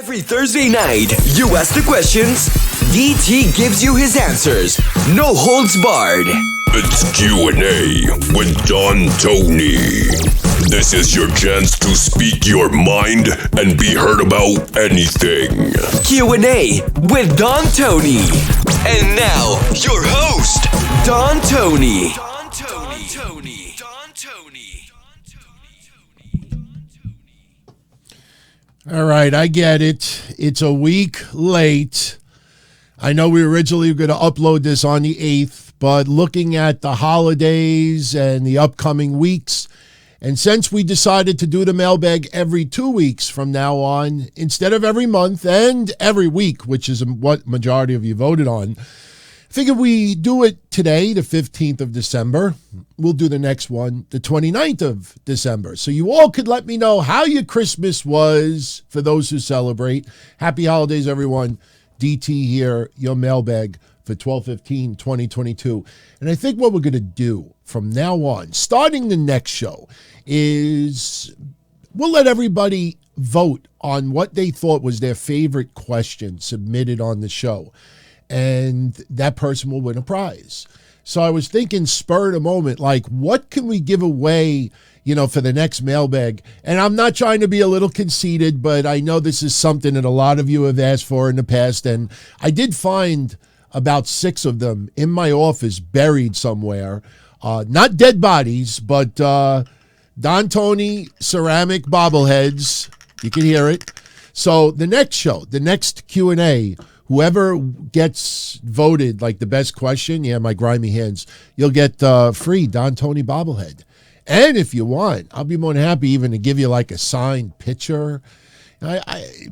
Every Thursday night, you ask the questions, DT gives you his answers. No holds barred. It's Q&A with Don Tony. This is your chance to speak your mind and be heard about anything. Q&A with Don Tony. And now, your host, Don Tony. All right, I get it. It's a week late. I know we originally were going to upload this on the 8th, but looking at the holidays and the upcoming weeks, and since we decided to do the mailbag every 2 weeks from now on, instead of every month and every week, which is what majority of you voted on, I figured we do it today, the 15th of December. We'll do the next one, the 29th of December. So you all could let me know how your Christmas was for those who celebrate. Happy holidays, everyone. DT here, your mailbag for 12/15/2022. And I think what we're going to do from now on, starting the next show, is we'll let everybody vote on what they thought was their favorite question submitted on the show. And that person will win a prize. So I was thinking, spur of the moment, like, what can we give away, for the next mailbag? And I'm not trying to be a little conceited, but I know this is something that a lot of you have asked for in the past. And I did find about 6 of them in my office buried somewhere. Not dead bodies, but Don Tony ceramic bobbleheads. You can hear it. So the next show, the next Q&A, whoever gets voted like the best question, my grimy hands, you'll get free Don Tony bobblehead. And if you want, I'll be more than happy even to give you like a signed picture.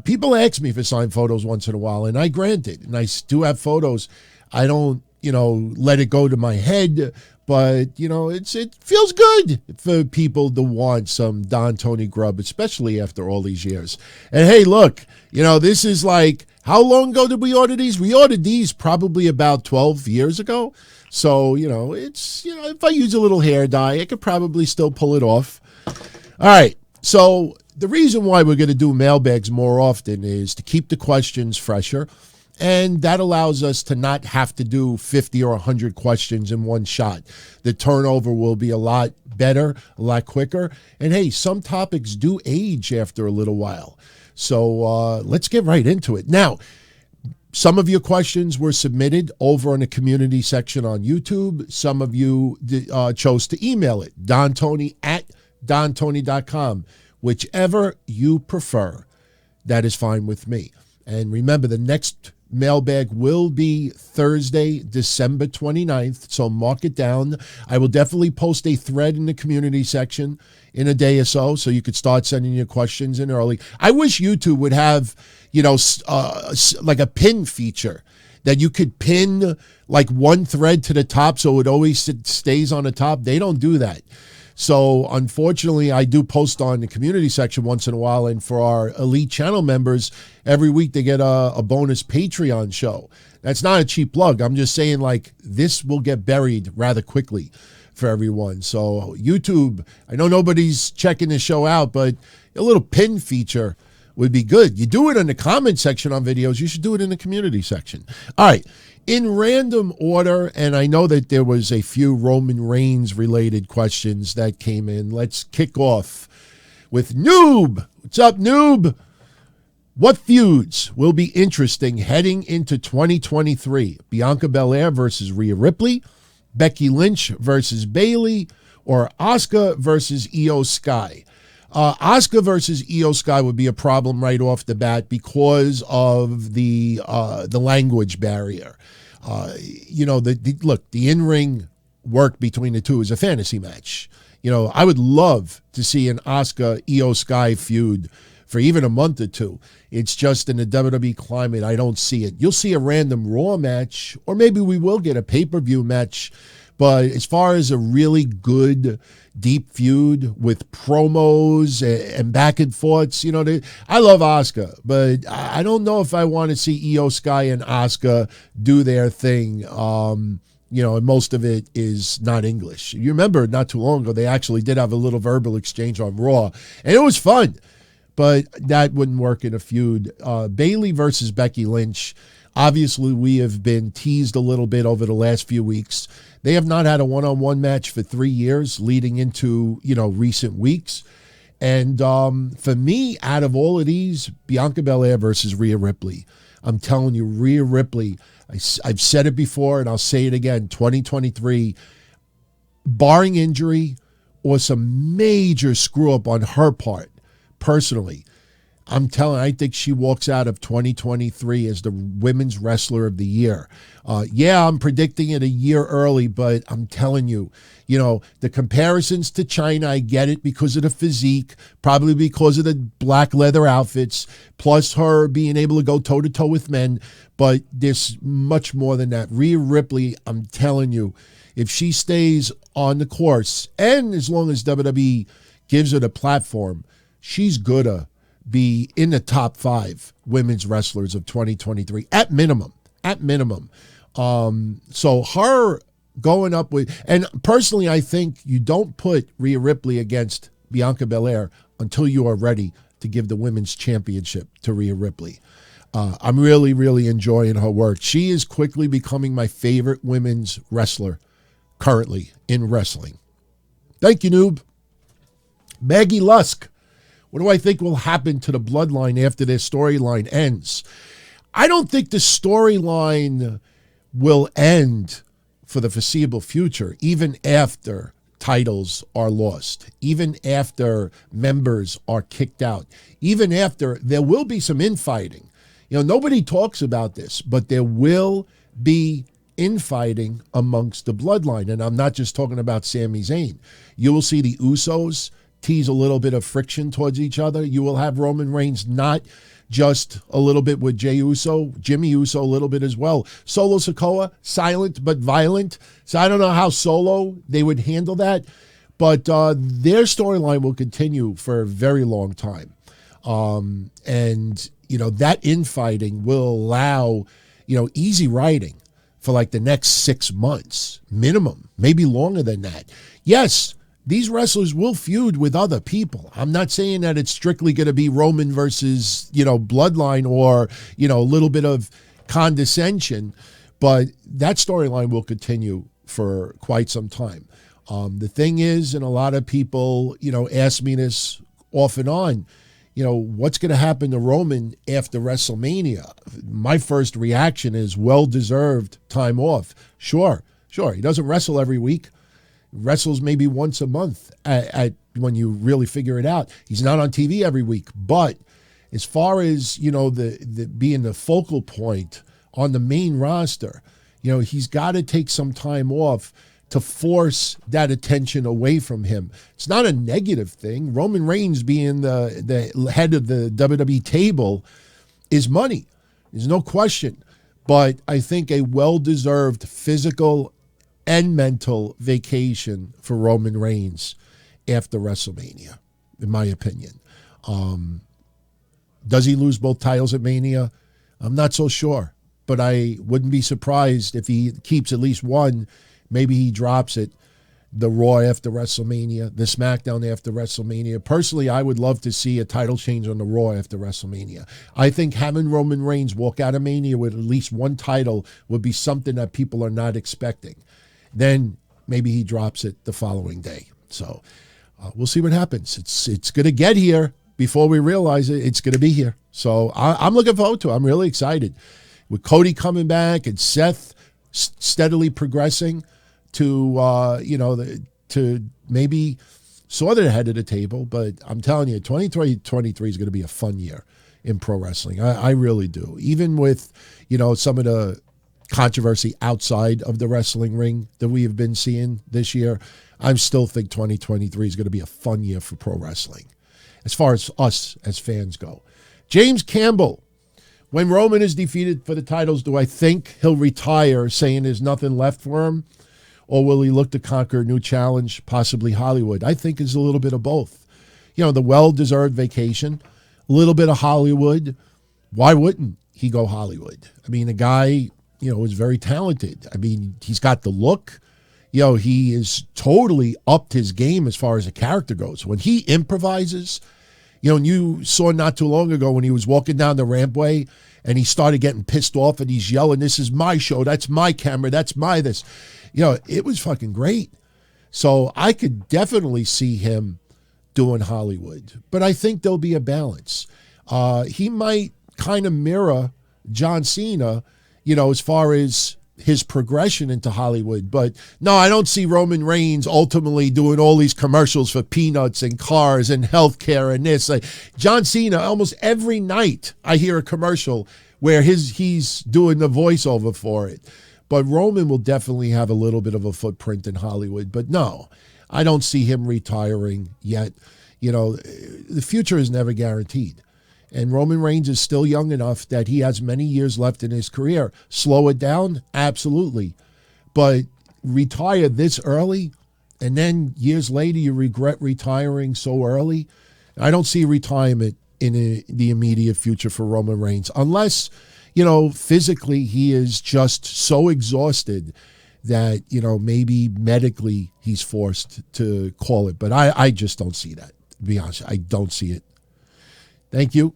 People ask me for signed photos once in a while, and I grant it. And I do have photos. I don't, let it go to my head, but, it feels good for people to want some Don Tony grub, especially after all these years. And hey, look, this is like, how long ago did we order these? We ordered these probably about 12 years ago. So, it's, if I use a little hair dye, I could probably still pull it off. All right. So the reason why we're going to do mailbags more often is to keep the questions fresher. And that allows us to not have to do 50 or 100 questions in one shot. The turnover will be a lot better, a lot quicker. And hey, some topics do age after a little while. So let's get right into it. Now, some of your questions were submitted over in the community section on YouTube. Some of you chose to email it, dontony@dontony.com. Whichever you prefer, that is fine with me. And remember, the next mailbag will be Thursday, December 29th, so mark it down. I will definitely post a thread in the community section in a day or so you could start sending your questions in early. I wish YouTube would have, like a pin feature that you could pin like one thread to the top so it always stays on the top. They don't do that. So unfortunately, I do post on the community section once in a while, and for our elite channel members, every week they get a bonus Patreon show. That's not a cheap plug. I'm just saying, like, this will get buried rather quickly for everyone. So YouTube, I know nobody's checking the show out, but a little pin feature would be good. You do it in the comment section on videos. You should do it in the community section. All right. In random order, and I know that there was a few Roman Reigns related questions that came in. Let's kick off with Noob. What's up, Noob? What feuds will be interesting heading into 2023? Bianca Belair versus Rhea Ripley, Becky Lynch versus Bayley, or Asuka versus Io Sky? Asuka versus Io Sky would be a problem right off the bat because of the language barrier. Look, the in-ring work between the two is a fantasy match. I would love to see an Asuka Io Sky feud for even a month or two. It's just in the WWE climate, I don't see it. You'll see a random Raw match, or maybe we will get a pay-per-view match. But as far as a really good, deep feud with promos and back and forths, I love Asuka, but I don't know if I want to see Io Sky and Asuka do their thing. And most of it is not English. You remember not too long ago, they actually did have a little verbal exchange on Raw, and it was fun. but that wouldn't work in a feud. Bayley versus Becky Lynch. Obviously, we have been teased a little bit over the last few weeks. They have not had a one-on-one match for 3 years leading into, recent weeks. And for me, out of all of these, Bianca Belair versus Rhea Ripley. I'm telling you, Rhea Ripley, I've said it before and I'll say it again, 2023, barring injury or some major screw-up on her part, personally, I think she walks out of 2023 as the Women's Wrestler of the Year. I'm predicting it a year early, but I'm telling you, the comparisons to China, I get it because of the physique, probably because of the black leather outfits, plus her being able to go toe-to-toe with men, but there's much more than that. Rhea Ripley, I'm telling you, if she stays on the course, and as long as WWE gives her the platform, she's gonna be in the top 5 women's wrestlers of 2023 at minimum. So her going up with, and personally, I think you don't put Rhea Ripley against Bianca Belair until you are ready to give the women's championship to Rhea Ripley. I'm really, really enjoying her work. She is quickly becoming my favorite women's wrestler currently in wrestling. Thank you, noob. Maggie Lusk. What do I think will happen to the Bloodline after their storyline ends? I don't think the storyline will end for the foreseeable future, even after titles are lost, even after members are kicked out, even after there will be some infighting. Nobody talks about this, but there will be infighting amongst the Bloodline. And I'm not just talking about Sami Zayn. You will see the Usos tease a little bit of friction towards each other. You will have Roman Reigns not just a little bit with Jimmy Uso a little bit as well. Solo Sakoa, silent but violent. So I don't know how Solo they would handle that, but their storyline will continue for a very long time. That infighting will allow, easy writing for like the next 6 months, minimum, maybe longer than that. Yes, these wrestlers will feud with other people. I'm not saying that it's strictly going to be Roman versus, Bloodline or, a little bit of condescension, but that storyline will continue for quite some time. The thing is, and a lot of people, ask me this off and on, what's going to happen to Roman after WrestleMania? My first reaction is well-deserved time off. Sure. He doesn't wrestle every week. Wrestles maybe once a month at when you really figure it out. He's not on TV every week, but as far as the being the focal point on the main roster, he's got to take some time off to force that attention away from him. It's not a negative thing. Roman Reigns being the head of the WWE table is money. There's no question. But I think a well-deserved physical and mental vacation for Roman Reigns after WrestleMania, in my opinion. Does he lose both titles at Mania? I'm not so sure, but I wouldn't be surprised if he keeps at least one. Maybe he drops it, the Raw after WrestleMania, the SmackDown after WrestleMania. Personally, I would love to see a title change on the Raw after WrestleMania. I think having Roman Reigns walk out of Mania with at least one title would be something that people are not expecting. Then maybe he drops it the following day. So we'll see what happens. It's going to get here before we realize it. It's going to be here. So I'm looking forward to it. I'm really excited. With Cody coming back and Seth steadily progressing to, to maybe sort of the head of the table. But I'm telling you, 2023 is going to be a fun year in pro wrestling. I really do. Even with, some of the controversy outside of the wrestling ring that we have been seeing this year, I still think 2023 is going to be a fun year for pro wrestling as far as us as fans go. James Campbell, when Roman is defeated for the titles, do I think he'll retire saying there's nothing left for him? Or will he look to conquer a new challenge, possibly Hollywood? I think it's a little bit of both. The well-deserved vacation, a little bit of Hollywood. Why wouldn't he go Hollywood? I mean, the guy, is very talented. I mean, he's got the look. He is totally upped his game as far as a character goes. When he improvises, And you saw not too long ago when he was walking down the rampway and he started getting pissed off and he's yelling, "This is my show. That's my camera. That's my this." It was fucking great. So I could definitely see him doing Hollywood. But I think there'll be a balance. He might kind of mirror John Cena, as far as his progression into Hollywood. But no, I don't see Roman Reigns ultimately doing all these commercials for peanuts and cars and healthcare and this. Like John Cena, almost every night I hear a commercial where he's doing the voiceover for it. But Roman will definitely have a little bit of a footprint in Hollywood. But no, I don't see him retiring yet. The future is never guaranteed. And Roman Reigns is still young enough that he has many years left in his career. Slow it down? Absolutely. But retire this early, and then years later you regret retiring so early? I don't see retirement in the immediate future for Roman Reigns. Unless, physically he is just so exhausted that, maybe medically he's forced to call it. But I just don't see that, to be honest. I don't see it. Thank you.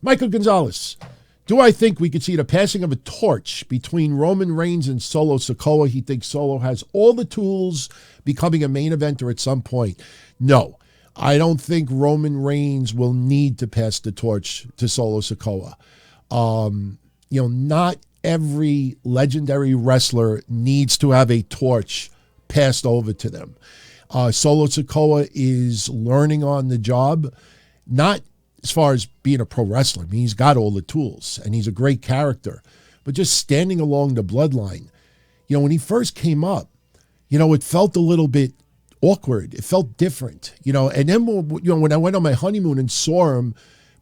Michael Gonzalez. Do I think we could see the passing of a torch between Roman Reigns and Solo Sakoa? He thinks Solo has all the tools, becoming a main eventer at some point. No, I don't think Roman Reigns will need to pass the torch to Solo Sakoa. Not every legendary wrestler needs to have a torch passed over to them. Solo Sakoa is learning on the job, not as far as being a pro wrestler. I mean, he's got all the tools and he's a great character, but just standing along the bloodline, when he first came up, it felt a little bit awkward. It felt different, and then, when I went on my honeymoon and saw him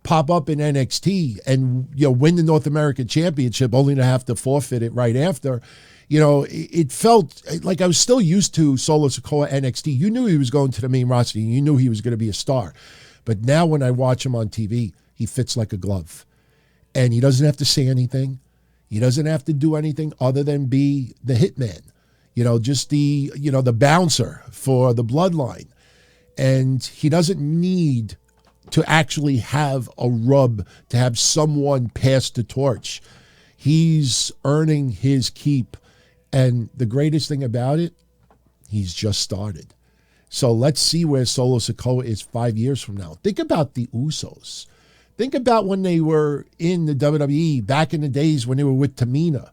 pop up in NXT and, win the North American Championship only to have to forfeit it right after, it felt like I was still used to Solo Sikoa NXT. You knew he was going to the main roster. You knew he was going to be a star. But now when I watch him on TV, he fits like a glove. And he doesn't have to say anything. He doesn't have to do anything other than be the hitman. Just the bouncer for the bloodline. And he doesn't need to actually have a rub, to have someone pass the torch. He's earning his keep. And the greatest thing about it, he's just started. So let's see where Solo Sikoa is 5 years from now. Think about the Usos. Think about when they were in the WWE back in the days when they were with Tamina.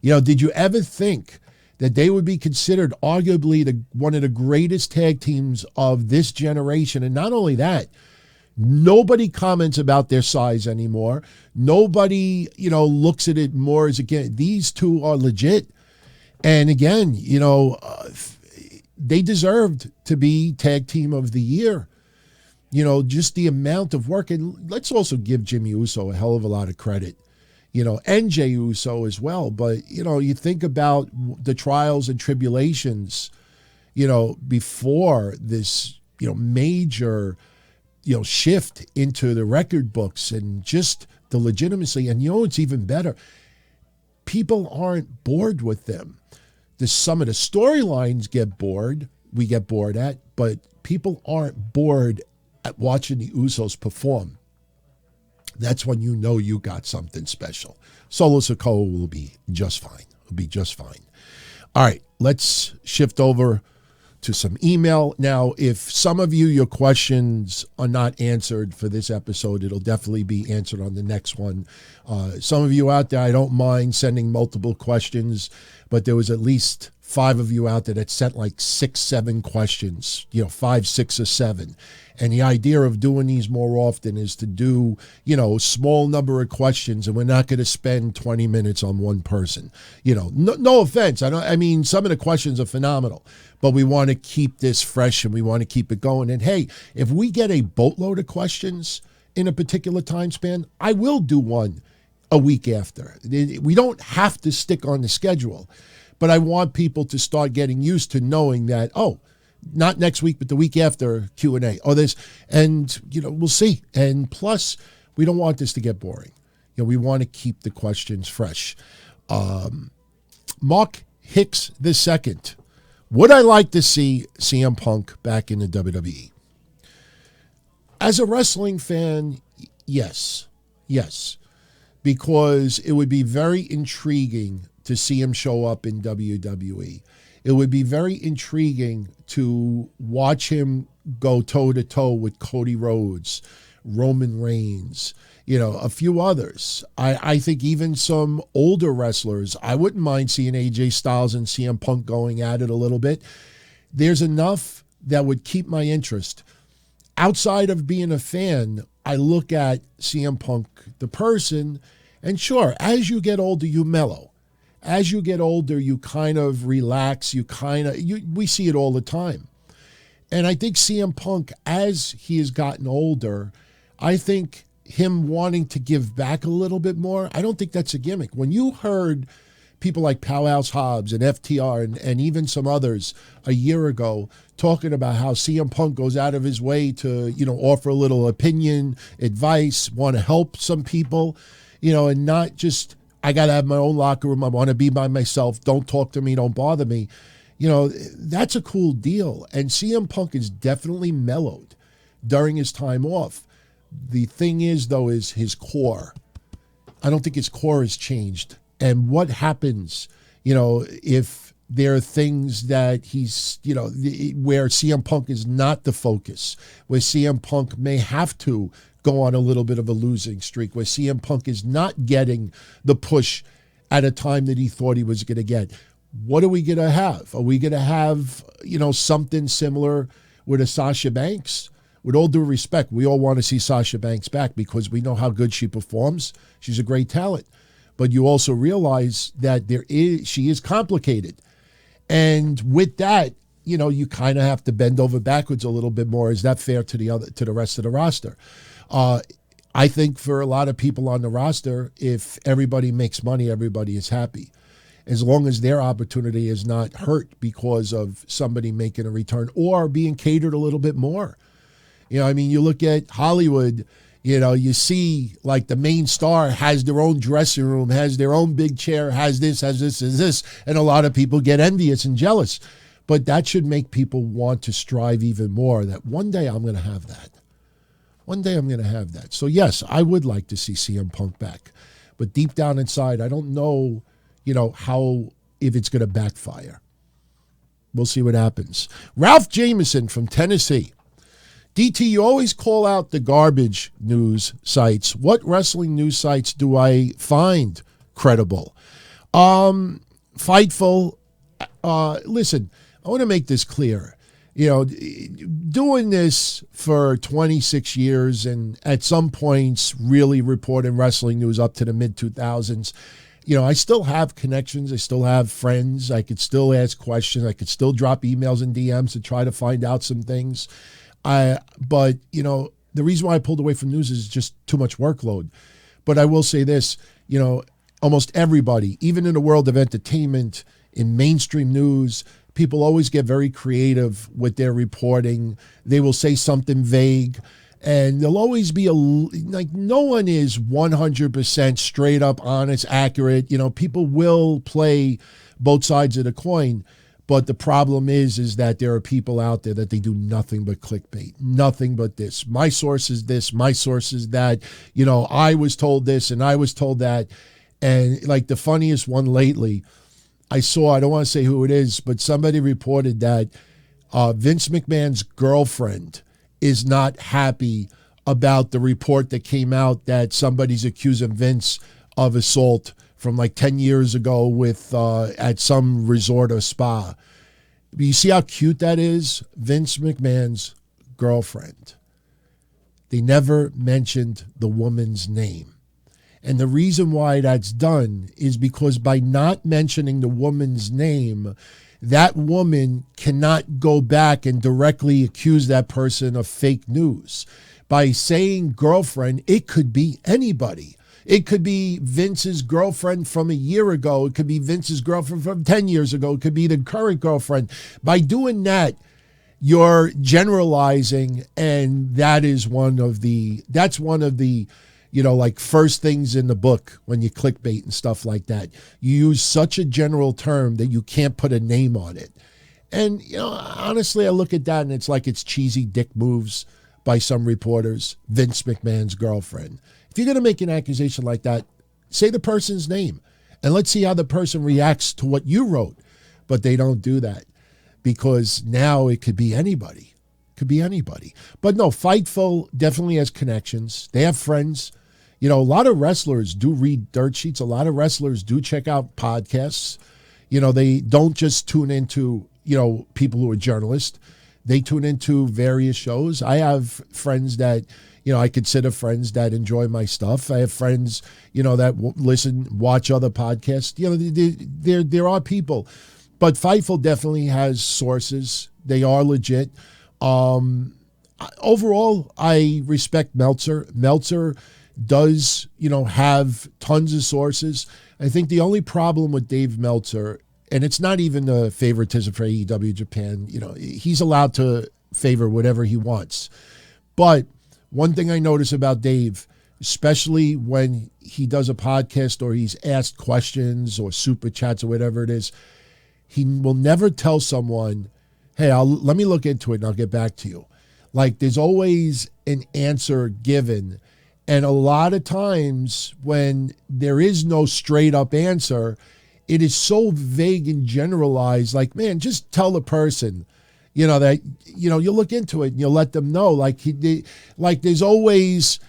Did you ever think that they would be considered arguably one of the greatest tag teams of this generation? And not only that, nobody comments about their size anymore. Nobody, looks at it more as, again, these two are legit. And again, they deserved to be tag team of the year. Just the amount of work. And let's also give Jimmy Uso a hell of a lot of credit, and Jey Uso as well. But, you think about the trials and tribulations, before this, major, shift into the record books and just the legitimacy. And, it's even better. People aren't bored with them. Some of the storylines we get bored at, but people aren't bored at watching the Usos perform. That's when you got something special. Solo Sikoa will be just fine. All right, let's shift over to some email. Now, if some of your questions are not answered for this episode, it'll definitely be answered on the next one. Some of you out there, I don't mind sending multiple questions, but there was at least 5 of you out there that sent like 6, 7 questions, 5, 6, or 7. And the idea of doing these more often is to do, a small number of questions, and we're not going to spend 20 minutes on one person. No offense. I mean, some of the questions are phenomenal, but we want to keep this fresh and we want to keep it going. And hey, if we get a boatload of questions in a particular time span, I will do one a week after. We don't have to stick on the schedule, but I want people to start getting used to knowing that, not next week, but the week after Q&A. And we'll see. And plus, we don't want this to get boring. We want to keep the questions fresh. Mark Hicks II. Would I like to see CM Punk back in the WWE? As a wrestling fan, yes, because it would be very intriguing to see him show up in WWE. It would be very intriguing to watch him go toe-to-toe with Cody Rhodes, Roman Reigns, a few others. I think even some older wrestlers, I wouldn't mind seeing AJ Styles and CM Punk going at it a little bit. There's enough that would keep my interest. Outside of being a fan, I look at CM Punk, the person, and sure, as you get older, you mellow. As you get older, you kind of relax. We see it all the time. And I think CM Punk, as he has gotten older, I think him wanting to give back a little bit more, I don't think that's a gimmick. When you heard people like Powerhouse Hobbs and FTR and even some others a year ago talking about how CM Punk goes out of his way to, offer a little opinion, advice, want to help some people, and not just, I got to have my own locker room. I want to be by myself. Don't talk to me. Don't bother me. That's a cool deal. And CM Punk is definitely mellowed during his time off. The thing is, though, is his core. I don't think his core has changed. And what happens, if there are things that he's, where CM Punk is not the focus, where CM Punk may have to go on a little bit of a losing streak, where CM Punk is not getting the push at a time that he thought he was going to get. What are we going to have? Are we going to have, something similar with a Sasha Banks? With all due respect, we all want to see Sasha Banks back because we know how good she performs. She's a great talent. But you also realize that she is complicated. And with that, you kind of have to bend over backwards a little bit more. Is that fair to the rest of the roster? I think for a lot of people on the roster, if everybody makes money, everybody is happy. As long as their opportunity is not hurt because of somebody making a return or being catered a little bit more. You look at Hollywood, you see like the main star has their own dressing room, has their own big chair, has this, and a lot of people get envious and jealous. But that should make people want to strive even more, that one day I'm going to have that. One day I'm going to have that. So yes, I would like to see CM Punk back. But deep down inside, I don't know, if it's going to backfire. We'll see what happens. Ralph Jameson from Tennessee. DT, you always call out the garbage news sites. What wrestling news sites do I find credible? Fightful. Listen, I want to make this clear. Doing this for 26 years and at some points really reporting wrestling news up to the mid-2000s, I still have connections. I still have friends. I could still ask questions. I could still drop emails and DMs to try to find out some things. But the reason why I pulled away from news is just too much workload. But I will say this, almost everybody, even in the world of entertainment, in mainstream news, people always get very creative with their reporting. They will say something vague, and there'll always be no one is 100% straight up, honest, accurate. People will play both sides of the coin. But the problem is that there are people out there that they do nothing but clickbait, nothing but this. My source is this, my source is that. I was told this and I was told that. And like the funniest one lately, I don't want to say who it is, but somebody reported that Vince McMahon's girlfriend is not happy about the report that came out that somebody's accusing Vince of assault from like 10 years ago with at some resort or spa. You see how cute that is? Vince McMahon's girlfriend. They never mentioned the woman's name. And the reason why that's done is because by not mentioning the woman's name, that woman cannot go back and directly accuse that person of fake news. By saying girlfriend, it could be anybody. It could be Vince's girlfriend from a year ago. It could be Vince's girlfriend from 10 years ago. It could be the current girlfriend. By doing that, you're generalizing, and that's one of the like first things in the book when you clickbait and stuff like that. You use such a general term that you can't put a name on it. And, honestly, I look at that and it's like it's cheesy dick moves. by some reporters, Vince McMahon's girlfriend. If you're going to make an accusation like that, say the person's name, and let's see how the person reacts to what you wrote. But they don't do that because now it could be anybody. Could be anybody. But no, Fightful definitely has connections. They have friends. You know, a lot of wrestlers do read dirt sheets. A lot of wrestlers do check out podcasts. You know, they don't just tune into, you know, people who are journalists. They tune into various shows. I have friends that, you know, I consider friends that enjoy my stuff. I have friends, you know, that listen, watch other podcasts. You know, there are people. But Fightful definitely has sources. They are legit. Overall, I respect Meltzer. Meltzer does, you know, have tons of sources. I think the only problem with Dave Meltzer, and it's not even a favoritism for AEW Japan, you know, he's allowed to favor whatever he wants. But one thing I notice about Dave, especially when he does a podcast or he's asked questions or super chats or whatever it is, he will never tell someone, hey, let me look into it and I'll get back to you. Like, there's always an answer given. And a lot of times when there is no straight up answer, it is so vague and generalized. Like, man, just tell the person, you know, that, you know, you'll look into it and you'll let them know. Like, there's always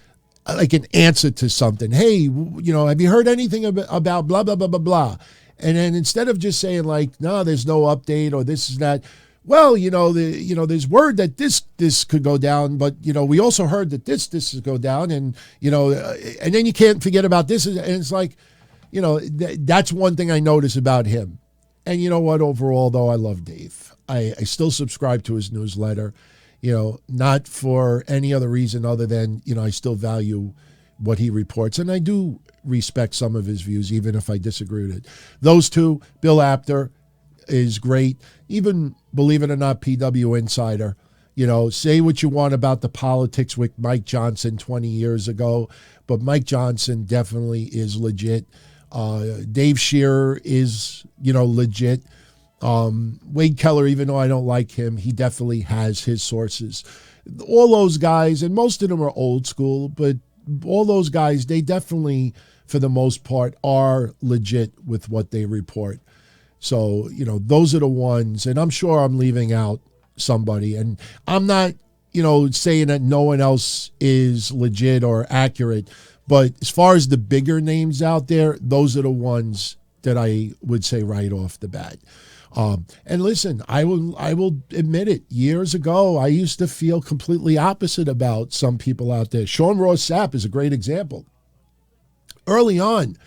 like an answer to something. Hey, you know, have you heard anything about blah, blah, blah, blah, blah? And then instead of just saying like, no, there's no update or this is that, well, you know, there's word that this could go down, but, you know, we also heard that this could go down, and, you know, and then you can't forget about this. And it's like, you know, that's one thing I notice about him. And you know what? Overall, though, I love Dave. I still subscribe to his newsletter, you know, not for any other reason other than, you know, I still value what he reports. And I do respect some of his views, even if I disagree with it. Those two, Bill Apter is great. Even, believe it or not, PW Insider. You know, say what you want about the politics with Mike Johnson 20 years ago, but Mike Johnson definitely is legit. Dave Shearer is, you know, legit. Wade Keller, even though I don't like him, he definitely has his sources. All those guys, and most of them are old school, but all those guys, they definitely, for the most part, are legit with what they report. So, you know, those are the ones, and I'm sure I'm leaving out somebody, and I'm not, you know, saying that no one else is legit or accurate, but as far as the bigger names out there, those are the ones that I would say right off the bat. And listen, I will admit it. Years ago, I used to feel completely opposite about some people out there. Sean Ross Sapp is a great example. Early on,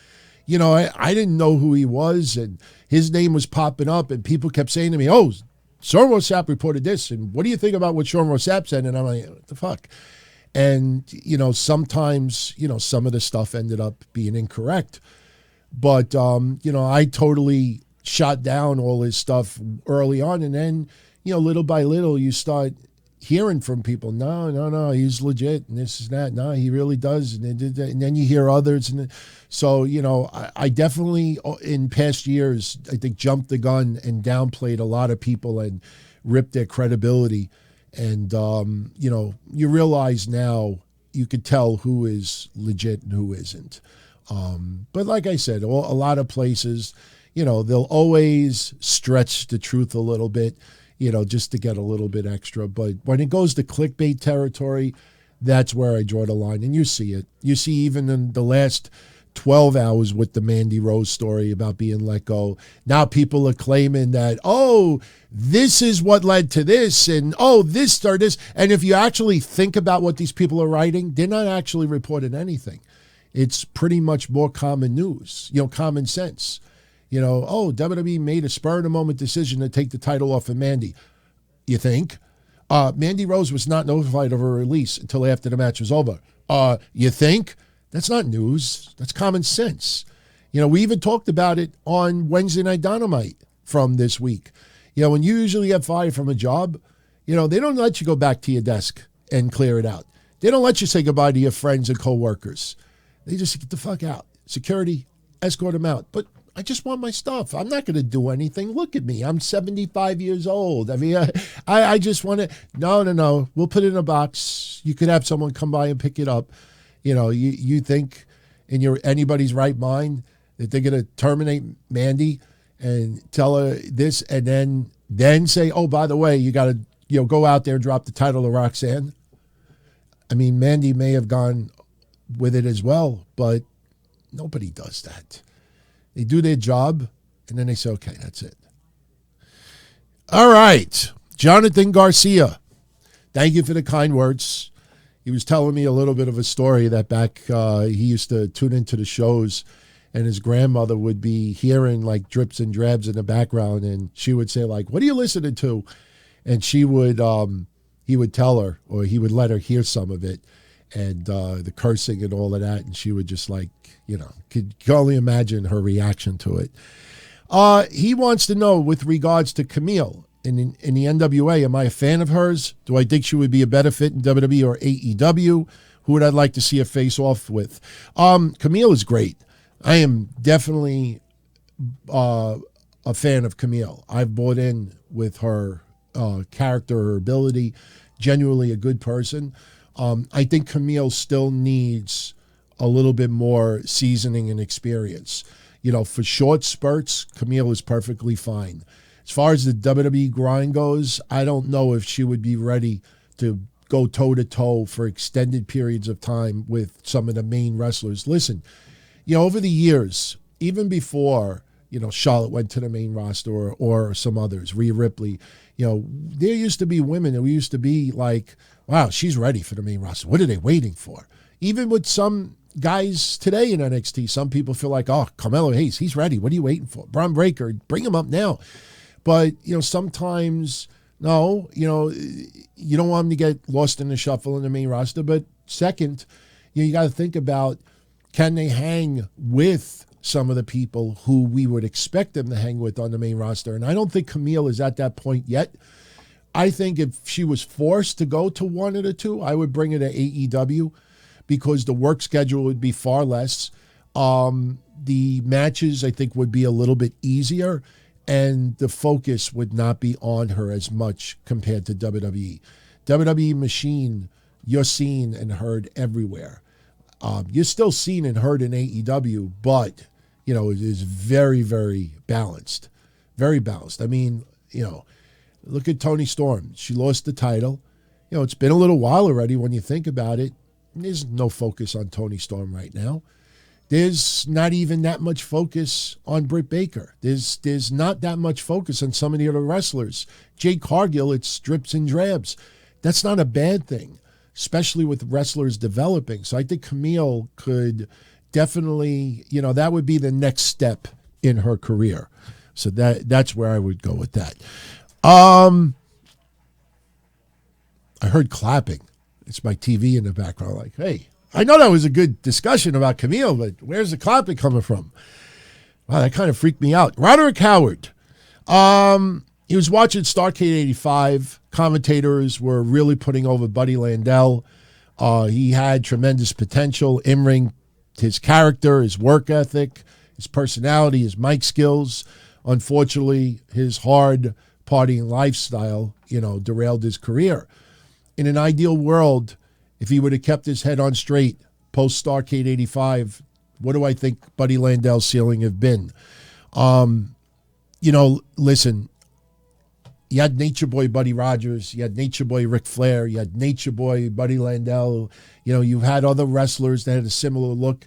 you know, I didn't know who he was, and his name was popping up, and people kept saying to me, oh, Sean Ross Sapp reported this, and what do you think about what Sean Ross Sapp said? And I'm like, what the fuck? And, you know, sometimes, you know, some of the stuff ended up being incorrect. But, you know, I totally shot down all his stuff early on. And then, you know, little by little, you start hearing from people, no, he's legit, and this is that. No, he really does. And then you hear others. And so, you know, I definitely, in past years, I think jumped the gun and downplayed a lot of people and ripped their credibility. And, you know, you realize now you could tell who is legit and who isn't. But like I said, a lot of places, you know, they'll always stretch the truth a little bit, you know, just to get a little bit extra. But when it goes to clickbait territory, that's where I draw the line. And you see it. You see even in the last 12 hours with the Mandy Rose story about being let go. Now people are claiming that, oh, this is what led to this, and oh, this started this. And if you actually think about what these people are writing, they're not actually reporting anything. It's pretty much more common news, you know, common sense. You know, oh, WWE made a spur-of-the-moment decision to take the title off of Mandy. You think? Mandy Rose was not notified of her release until after the match was over. You think? That's not news. That's common sense. You know, we even talked about it on Wednesday Night Dynamite from this week. You know, when you usually get fired from a job, you know, they don't let you go back to your desk and clear it out. They don't let you say goodbye to your friends and coworkers. They just get the fuck out. Security, escort them out. But I just want my stuff. I'm not going to do anything. Look at me. I'm 75 years old. I mean, I just want to. No. We'll put it in a box. You could have someone come by and pick it up. You think in anybody's right mind that they're going to terminate Mandy and tell her this, and then say, oh, by the way, you got to go out there and drop the title to Roxanne. I mean, Mandy may have gone with it as well, but nobody does that. They do their job, and then they say, okay, that's it. All right. Jonathan Garcia, thank you for the kind words. He was telling me a little bit of a story that back he used to tune into the shows, and his grandmother would be hearing like drips and drabs in the background, and she would say, like, what are you listening to? And he would tell her, or he would let her hear some of it, and the cursing and all of that, and she would just could only imagine her reaction to it. He wants to know, with regards to Camille in the NWA, am I a fan of hers? Do I think she would be a better fit in WWE or AEW? Who would I like to see her face off with? Camille is great. I am definitely a fan of Camille. I've bought in with her character, her ability, genuinely a good person. I think Camille still needs a little bit more seasoning and experience. For short spurts, Camille is perfectly fine. As far as the WWE grind goes, I don't know if she would be ready to go toe-to-toe for extended periods of time with some of the main wrestlers. Listen, over the years, even before, Charlotte went to the main roster or some others, Rhea Ripley, there used to be women that we used to be like, wow, she's ready for the main roster. What are they waiting for? Even with some guys today in NXT, some people feel like, oh, Carmelo Hayes, he's ready. What are you waiting for? Braun Breaker, bring him up now. But, sometimes, no, you don't want him to get lost in the shuffle in the main roster. But second, you got to think about, can they hang with some of the people who we would expect them to hang with on the main roster? And I don't think Camille is at that point yet. I think if she was forced to go to one of the two, I would bring her to AEW because the work schedule would be far less. The matches, I think, would be a little bit easier, and the focus would not be on her as much compared to WWE. WWE machine, you're seen and heard everywhere. You're still seen and heard in AEW, but, it is very, very balanced. Very balanced. I mean, look at Toni Storm. She lost the title. It's been a little while already when you think about it. There's no focus on Toni Storm right now. There's not even that much focus on Britt Baker. There's not that much focus on some of the other wrestlers. Jade Cargill, it's drips and drabs. That's not a bad thing, especially with wrestlers developing. So I think Camille could definitely, that would be the next step in her career. So that's where I would go with that. I heard clapping. It's my TV in the background. Like, hey, I know that was a good discussion about Camille, but where's the clapping coming from? Wow, that kind of freaked me out. Roderick Howard. He was watching Starrcade 85. Commentators were really putting over Buddy Landell. He had tremendous potential. In-ring, his character, his work ethic, his personality, his mic skills. Unfortunately, his hard partying lifestyle, derailed his career. In an ideal world, if he would have kept his head on straight post Starrcade 85, what do I think Buddy Landell's ceiling have been? Listen, you had Nature Boy Buddy Rogers, you had Nature Boy Ric Flair, you had Nature Boy Buddy Landell. You've had other wrestlers that had a similar look.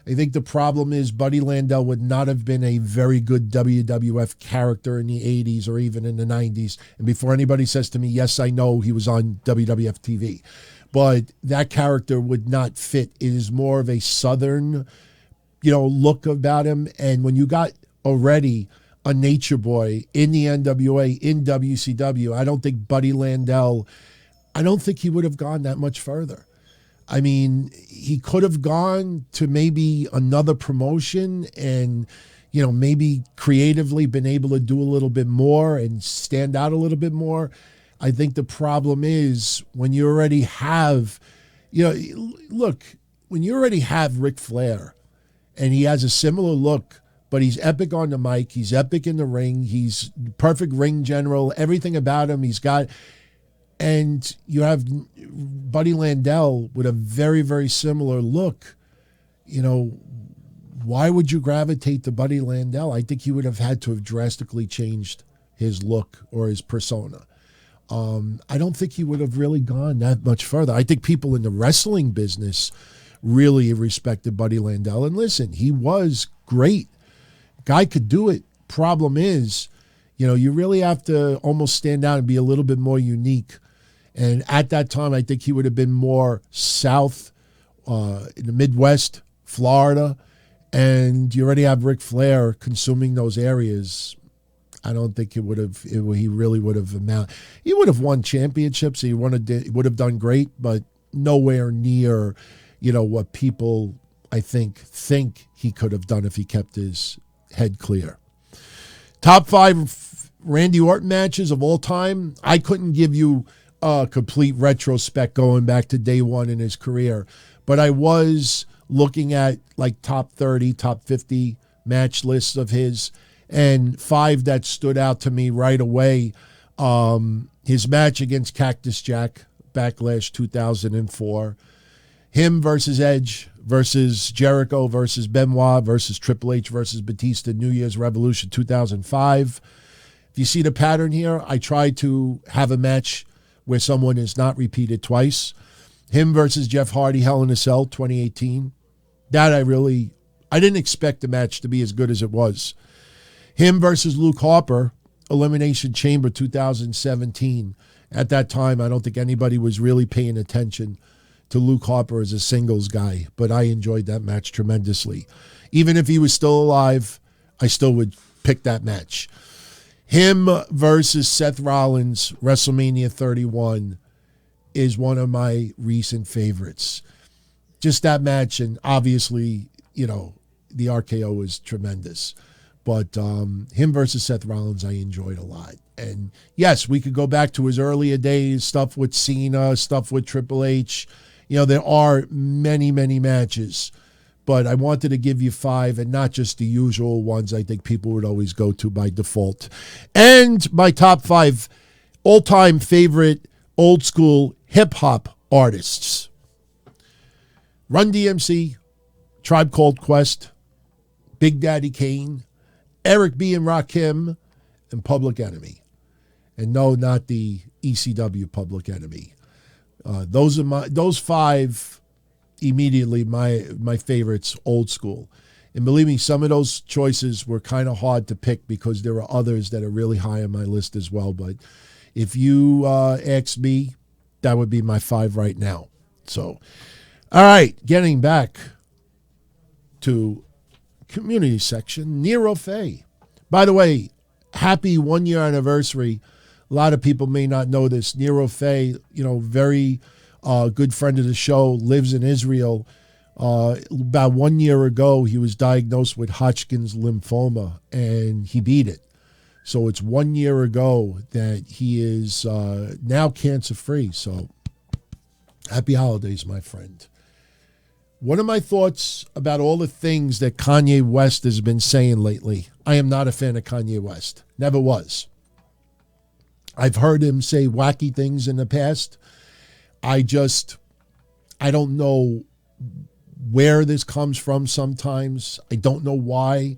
I think the problem is Buddy Landell would not have been a very good WWF character in the 80s or even in the 90s. And before anybody says to me, yes, I know he was on WWF TV, but that character would not fit. It is more of a Southern, look about him. And when you got already a Nature Boy in the NWA, in WCW, I don't think Buddy Landell, I don't think he would have gone that much further. I mean, he could have gone to maybe another promotion and, maybe creatively been able to do a little bit more and stand out a little bit more. I think the problem is when you already have, when you already have Ric Flair and he has a similar look, but he's epic on the mic. He's epic in the ring. He's perfect ring general. Everything about him, he's got. And you have Buddy Landell with a very, very similar look. You know, why would you gravitate to Buddy Landell? I think he would have had to have drastically changed his look or his persona. I don't think he would have really gone that much further. I think people in the wrestling business really respected Buddy Landell. And listen, he was great. Guy could do it. Problem is, you know, you really have to almost stand out and be a little bit more unique. And at that time, I think he would have been more south, in the Midwest, Florida. And you already have Ric Flair consuming those areas. I don't think he really would have amounted. He would have won championships. He would have done great, but nowhere near, you know, what people, I think he could have done if he kept his head clear. Top 5 Randy Orton matches of all time. I couldn't give you a complete retrospect going back to day one in his career, but I was looking at like top 30, top 50 match lists of his, and 5 that stood out to me right away. His match against Cactus Jack, Backlash 2004. Him versus Edge versus Jericho versus Benoit versus Triple H versus Batista, New Year's Revolution 2005. If you see the pattern here, I try to have a match where someone is not repeated twice. Him versus Jeff Hardy, Hell in a Cell 2018. That I didn't expect the match to be as good as it was. Him versus Luke Harper, Elimination Chamber 2017. At that time, I don't think anybody was really paying attention to Luke Harper as a singles guy, but I enjoyed that match tremendously. Even if he was still alive, I still would pick that match. Him versus Seth Rollins, WrestleMania 31, is one of my recent favorites. Just that match, and obviously, you know, the RKO was tremendous. But him versus Seth Rollins, I enjoyed a lot. And yes, we could go back to his earlier days, stuff with Cena, stuff with Triple H. You know, there are many, many matches. But I wanted to give you 5 and not just the usual ones I think people would always go to by default. And my top 5 all-time favorite old school hip-hop artists. Run DMC, Tribe Called Quest, Big Daddy Kane, Eric B. and Rakim, and Public Enemy. And no, not the ECW Public Enemy. Those 5 immediately my favorites, old school. And believe me, some of those choices were kind of hard to pick because there are others that are really high on my list as well. But if you ask me, that would be my 5 right now. So, all right, getting back to community section, Nero Faye. By the way, happy 1-year anniversary. A lot of people may not know this. Nero Faye, you know, very good friend of the show, lives in Israel. About 1 year ago, he was diagnosed with Hodgkin's lymphoma, and he beat it. So it's 1 year ago that he is now cancer-free. So happy holidays, my friend. One of my thoughts about all the things that Kanye West has been saying lately. I am not a fan of Kanye West. Never was. I've heard him say wacky things in the past. I don't know where this comes from sometimes. I don't know why.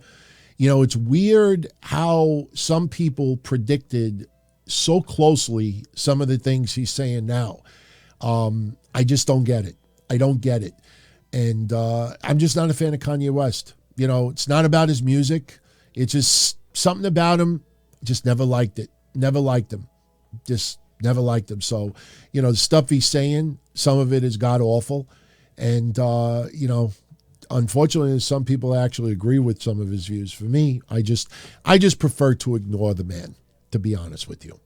You know, it's weird how some people predicted so closely some of the things he's saying now. I just don't get it. I don't get it. And I'm just not a fan of Kanye West. You know, it's not about his music. It's just something about him. Just never liked it. Never liked him. Just never liked him. So, you know, the stuff he's saying, some of it is god-awful. And, you know, unfortunately, some people actually agree with some of his views. For me, I just prefer to ignore the man, to be honest with you.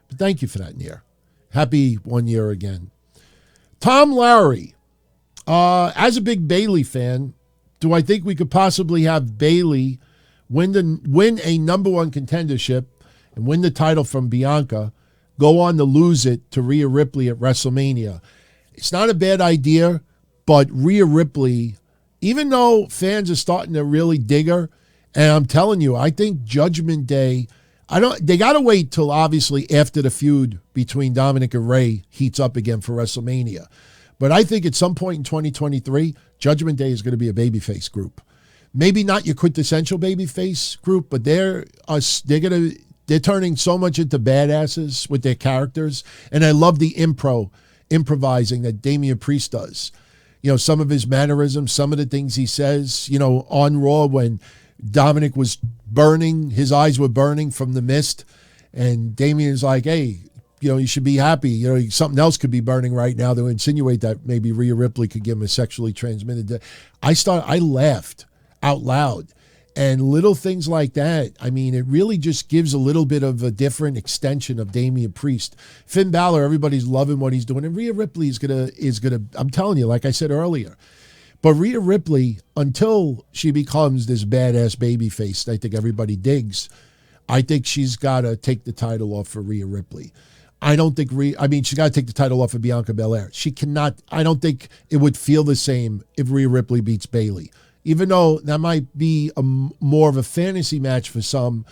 But thank you for that, Nier. Happy 1 year again. Tom Lowry. As a big Bayley fan, do I think we could possibly have Bayley win a number 1 contendership and win the title from Bianca, go on to lose it to Rhea Ripley at WrestleMania? It's not a bad idea, but Rhea Ripley, even though fans are starting to really dig her, And I'm telling you, I think Judgment Day, they got to wait till obviously after the feud between Dominic and Rey heats up again for WrestleMania. But I think at some point in 2023, Judgment Day is going to be a babyface group. Maybe not your quintessential babyface group, but they're turning so much into badasses with their characters. And I love the improvising that Damian Priest does. You know, some of his mannerisms, some of the things he says, you know, on Raw when Dominic was burning, his eyes were burning from the mist. And Damian's like, hey, you know, you should be happy. You know, something else could be burning right now to insinuate that maybe Rhea Ripley could give him a sexually transmitted. I laughed out loud. And little things like that, I mean, it really just gives a little bit of a different extension of Damian Priest. Finn Balor, everybody's loving what he's doing. And Rhea Ripley is gonna, I'm telling you, like I said earlier. But Rhea Ripley, until she becomes this badass babyface I think everybody digs, I think she's got to take the title off for Rhea Ripley. I don't think she's got to take the title off of Bianca Belair. She cannot, I don't think it would feel the same if Rhea Ripley beats Bayley. Even though that might be more of a fantasy match for some,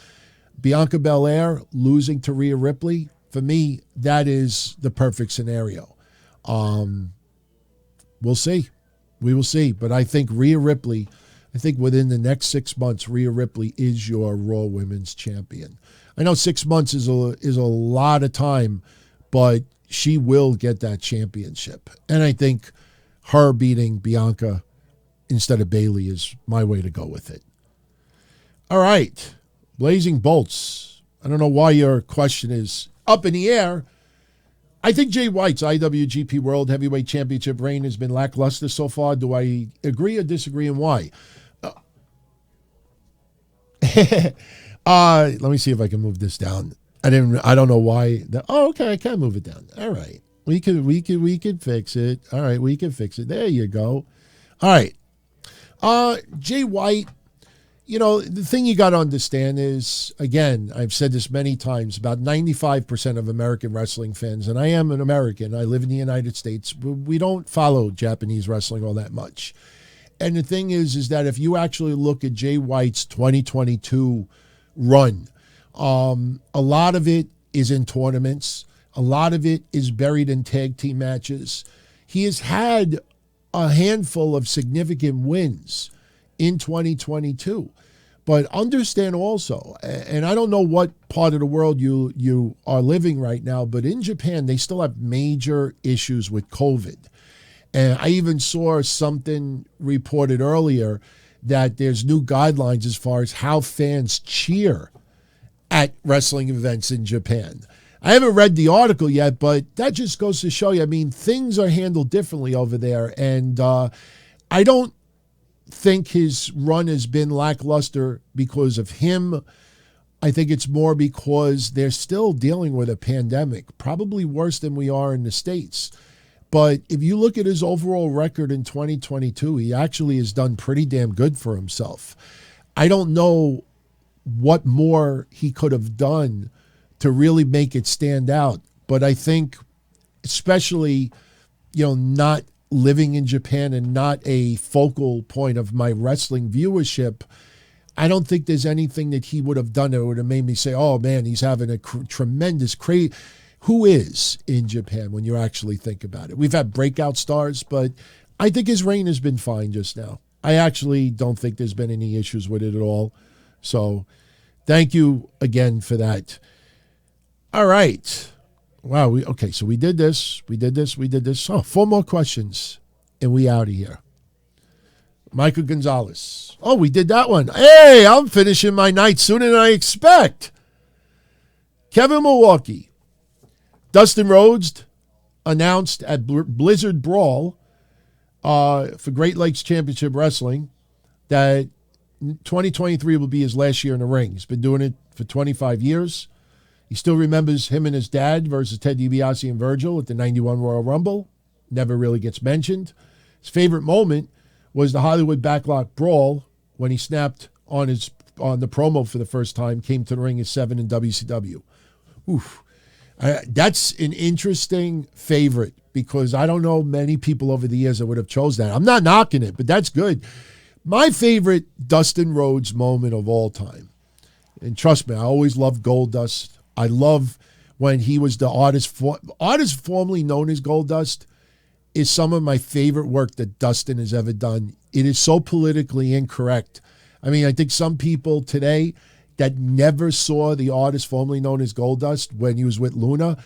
Bianca Belair losing to Rhea Ripley, for me, that is the perfect scenario. We'll see. We will see. But I think Rhea Ripley, within the next 6 months, Rhea Ripley is your Raw Women's Champion. I know 6 months is a lot of time, but she will get that championship. And I think her beating Bianca instead of Bayley is my way to go with it. All right. Blazing Bolts. I don't know why your question is up in the air. I think Jay White's IWGP World Heavyweight Championship reign has been lackluster so far. Do I agree or disagree, and why? Let me see if I can move this down. I don't know why. Okay, I can move it down. All right. We could fix it. All right, we can fix it. There you go. All right. Jay White, you know, the thing you got to understand is, again, I've said this many times, about 95% of American wrestling fans, and I am an American, I live in the United States, we don't follow Japanese wrestling all that much. And the thing is that if you actually look at Jay White's 2022 run, a lot of it is in tournaments. A lot of it is buried in tag team matches. He has had a handful of significant wins in 2022. But understand also, and I don't know what part of the world you are living right now, but in Japan, they still have major issues with COVID. And I even saw something reported earlier that there's new guidelines as far as how fans cheer at wrestling events in Japan. I haven't read the article yet, but that just goes to show you, I mean, things are handled differently over there. And I don't think his run has been lackluster because of him. I think it's more because they're still dealing with a pandemic, probably worse than we are in the States. But if you look at his overall record in 2022, he actually has done pretty damn good for himself. I don't know what more he could have done to really make it stand out. But I think, especially, not living in Japan and not a focal point of my wrestling viewership, I don't think there's anything that he would have done that would have made me say, oh man, he's having a tremendous craze. Who is in Japan when you actually think about it? We've had breakout stars, but I think his reign has been fine just now. I actually don't think there's been any issues with it at all. So thank you again for that. All right. Wow. So we did this. Oh, 4 more questions and we out of here. Michael Gonzalez. Oh, we did that one. Hey, I'm finishing my night sooner than I expect. Kevin Milwaukee. Dustin Rhodes announced at Blizzard Brawl for Great Lakes Championship Wrestling that 2023 will be his last year in the ring. He's been doing it for 25 years. He still remembers him and his dad versus Ted DiBiase and Virgil at the 91 Royal Rumble. Never really gets mentioned. His favorite moment was the Hollywood Backlot Brawl when he snapped on the promo for the first time, came to the ring as 7 in WCW. Oof. That's an interesting favorite because I don't know many people over the years that would have chose that. I'm not knocking it, but that's good. My favorite Dustin Rhodes moment of all time, and trust me, I always loved Goldust. I love when he was the artist formerly known as Goldust, is some of my favorite work that Dustin has ever done. It is so politically incorrect. I mean, I think some people today that never saw the artist formerly known as Goldust when he was with Luna,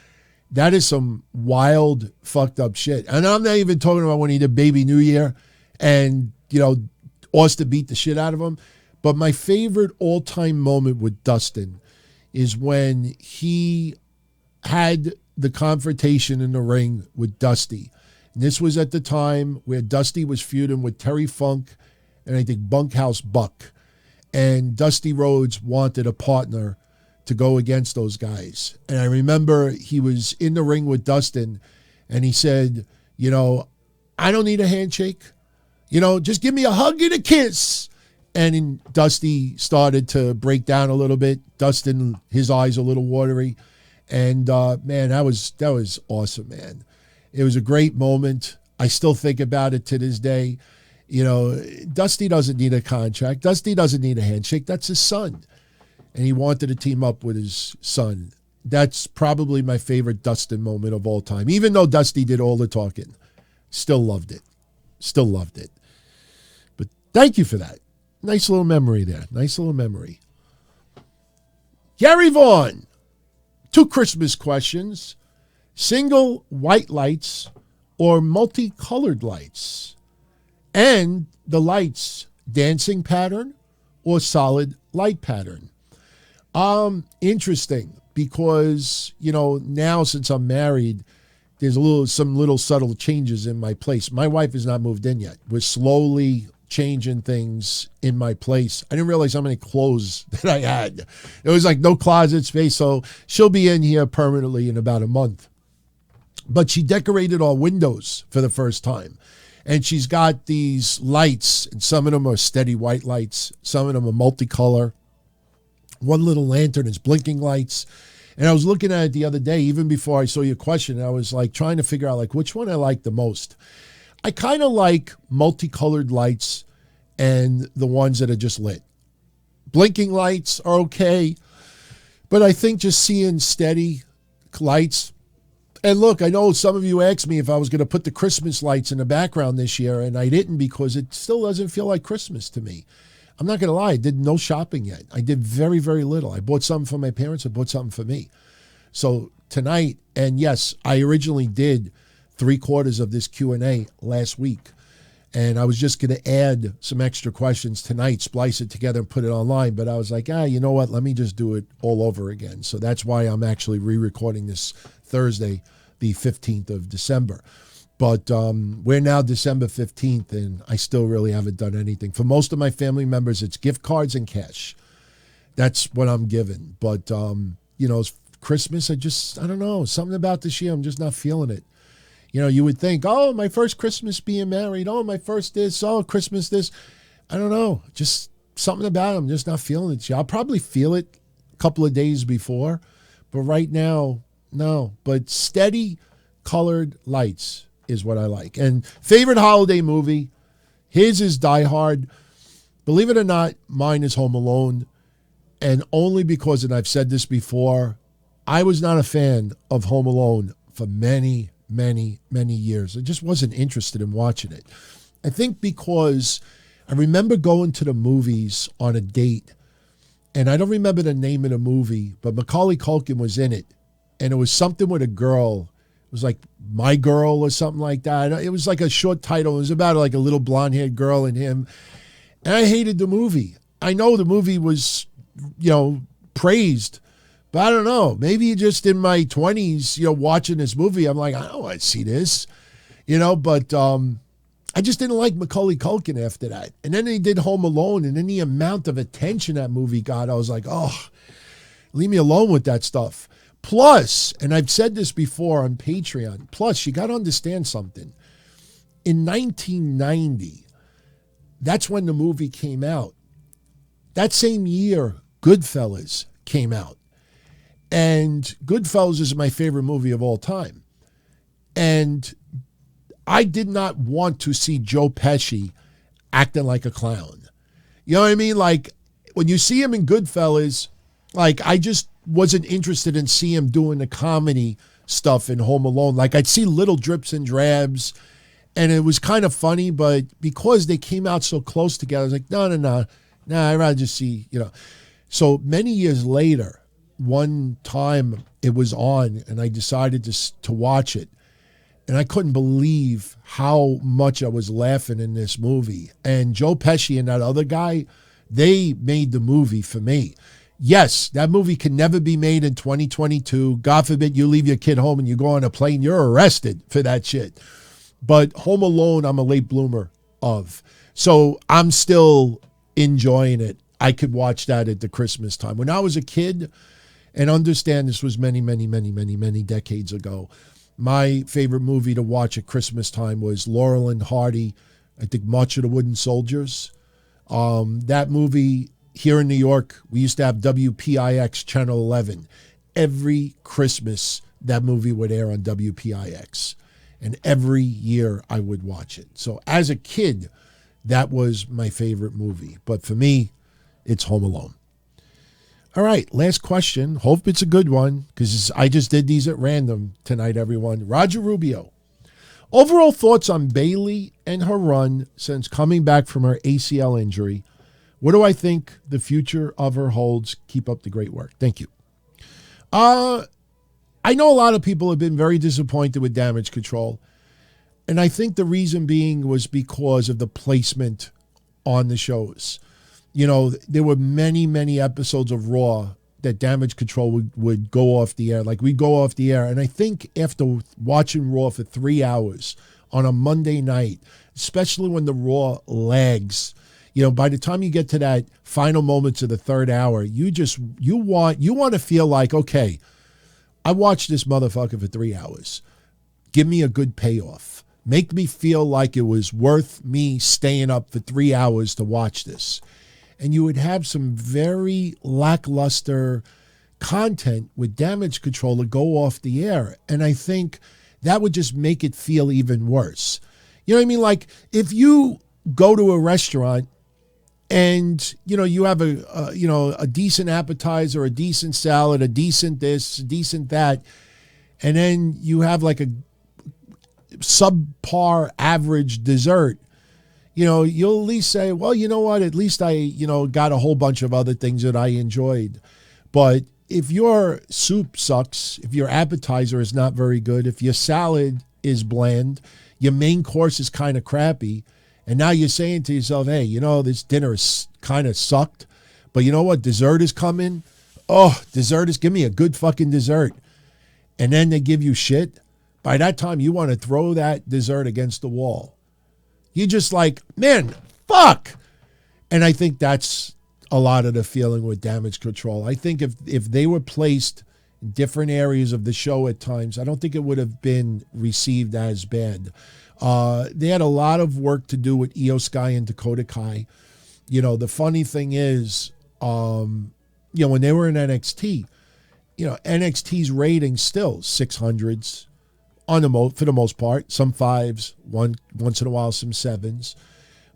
that is some wild, fucked up shit. And I'm not even talking about when he did Baby New Year and, Austin beat the shit out of him. But my favorite all-time moment with Dustin is when he had the confrontation in the ring with Dusty. And this was at the time where Dusty was feuding with Terry Funk and I think Bunkhouse Buck. And Dusty Rhodes wanted a partner to go against those guys. And I remember he was in the ring with Dustin and he said, I don't need a handshake. Just give me a hug and a kiss. And Dusty started to break down a little bit. Dustin, his eyes a little watery. And man, that was awesome, man. It was a great moment. I still think about it to this day. Dusty doesn't need a contract. Dusty doesn't need a handshake. That's his son. And he wanted to team up with his son. That's probably my favorite Dustin moment of all time. Even though Dusty did all the talking. Still loved it. Still loved it. But thank you for that. Nice little memory there. Nice little memory. Gary Vaughn. 2 Christmas questions. Single white lights or multicolored lights? And the lights, dancing pattern or solid light pattern? Interesting because, now since I'm married, there's some little subtle changes in my place. My wife has not moved in yet. We're slowly changing things in my place. I didn't realize how many clothes that I had. It was like no closet space, so she'll be in here permanently in about a month. But she decorated our windows for the first time. And she's got these lights, and some of them are steady white lights. Some of them are multicolor. One little lantern is blinking lights. And I was looking at it the other day, even before I saw your question, I was like trying to figure out like which one I like the most. I kind of like multicolored lights and the ones that are just lit. Blinking lights are okay, but I think just seeing steady lights. And look, I know some of you asked me if I was going to put the Christmas lights in the background this year, and I didn't because it still doesn't feel like Christmas to me. I'm not going to lie, I did no shopping yet. I did very, very little. I bought something for my parents, I bought something for me. So tonight, and yes, I originally did 3/4 of this Q&A last week, and I was just going to add some extra questions tonight, splice it together and put it online, but I was like, you know what, let me just do it all over again. So that's why I'm actually re-recording this Thursday, the 15th of December. But we're now December 15th, and I still really haven't done anything. For most of my family members, it's gift cards and cash. That's what I'm given. But, Christmas, I don't know. Something about this year, I'm just not feeling it. You would think, my first Christmas being married. My first this. Christmas this. I don't know. Just something about it. I'm just not feeling it. I'll probably feel it a couple of days before. But right now, no. But steady colored lights is what I like. And favorite holiday movie, his is Die Hard. Believe it or not, mine is Home Alone. And only because, and I've said this before, I was not a fan of Home Alone for many, many, many years. I just wasn't interested in watching it. I think because I remember going to the movies on a date, and I don't remember the name of the movie, but Macaulay Culkin was in it. And it was something with a girl. It was like My Girl or something like that. It was like a short title. It was about like a little blonde-haired girl and him. And I hated the movie. I know the movie was, praised. But I don't know. Maybe just in my 20s, watching this movie, I'm like, I don't want to see this. But I just didn't like Macaulay Culkin after that. And then he did Home Alone, and then the amount of attention that movie got, I was like, leave me alone with that stuff. Plus, and I've said this before on Patreon, plus you got to understand something. In 1990, that's when the movie came out. That same year, Goodfellas came out. And Goodfellas is my favorite movie of all time. And I did not want to see Joe Pesci acting like a clown. You know what I mean? Like, when you see him in Goodfellas, like, I just wasn't interested in seeing him doing the comedy stuff in Home Alone. Like, I'd see little drips and drabs, and it was kind of funny, but because they came out so close together, I was like, no, I'd rather just see, So many years later, one time it was on, and I decided to watch it, and I couldn't believe how much I was laughing in this movie. And Joe Pesci and that other guy, they made the movie for me. Yes, that movie can never be made in 2022. God forbid you leave your kid home and you go on a plane, you're arrested for that shit. But Home Alone, I'm a late bloomer of. So I'm still enjoying it. I could watch that at the Christmas time. When I was a kid, and understand this was many, many, many, many, many decades ago, my favorite movie to watch at Christmas time was Laurel and Hardy, I think March of the Wooden Soldiers. That movie here in New York, we used to have WPIX Channel 11. Every Christmas, that movie would air on WPIX. And every year I would watch it. So as a kid, that was my favorite movie. But for me, it's Home Alone. All right, last question. Hope it's a good one, because I just did these at random tonight, everyone. Roger Rubio. Overall thoughts on Bayley and her run since coming back from her ACL injury. What do I think the future of her holds? Keep up the great work. Thank you. I know a lot of people have been very disappointed with Damage Control, and I think the reason being was because of the placement on the shows. There were many, many episodes of Raw that Damage Control would go off the air. Like, we'd go off the air, and I think after watching Raw for 3 hours on a Monday night, especially when the Raw lags, by the time you get to that final moments of the third hour, you want to feel like, okay, I watched this motherfucker for 3 hours. Give me a good payoff. Make me feel like it was worth me staying up for 3 hours to watch this. And you would have some very lackluster content with Damage Control to go off the air. And I think that would just make it feel even worse. You know what I mean? Like, if you go to a restaurant and, you have a decent appetizer, a decent salad, a decent this, a decent that, and then you have like a subpar average dessert, you'll at least say, well, you know what, at least I, got a whole bunch of other things that I enjoyed. But if your soup sucks, if your appetizer is not very good, if your salad is bland, your main course is kind of crappy, and now you're saying to yourself, hey, this dinner is kind of sucked, but you know what? Dessert is coming. Oh, give me a good fucking dessert. And then they give you shit. By that time, you want to throw that dessert against the wall. You're just like, man, fuck. And I think that's a lot of the feeling with Damage Control. I think if they were placed in different areas of the show at times, I don't think it would have been received as bad. They had a lot of work to do with Io Sky and Dakota Kai. The funny thing is, when they were in NXT, NXT's ratings still 600s for the most part, some 5s, once in a while some 7s.